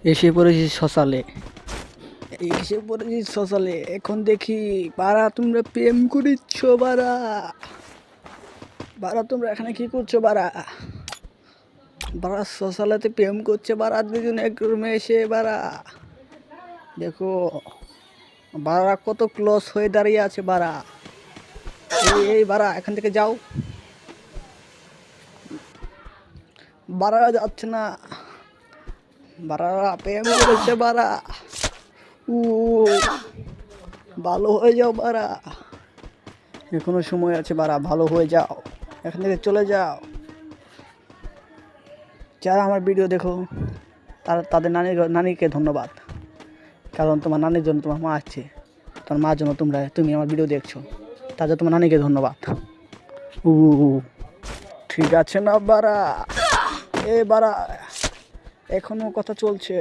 এসে পড়েছি শ্মশালে। এসে পড়েছি শ্মশালে। এখন দেখি বারা তোমরা প্রেম করিচ্ছ বারা। বারা তোমরা এখানে কি করছো বারা? বারা শ্মশালেতে প্রেম করছে বারা দুজন এক রুমে এসে বারা। দেখো বারা কত ক্লোজ হয়ে দাঁড়িয়ে আছে বারা। এই বারা এখান থেকে যাও। বারা যাচ্ছে না। বারা প্রেম করেছে বারা। ও ভালো হয়ে যাও বারা, এখনো সময় আছে বারা, ভালো হয়ে যাও, এখান থেকে চলে যাও। যারা আমার ভিডিও দেখো তাদের নানিকে ধন্যবাদ, কারণ তোমার নানির জন্য তোমার মা আছে, তোমার মার জন্য তুমি আমার ভিডিও দেখছো, তাদের তোমার নানিকে ধন্যবাদ। ও ঠিক আছে না বারা? এ বারা এখনো কথা চলছে।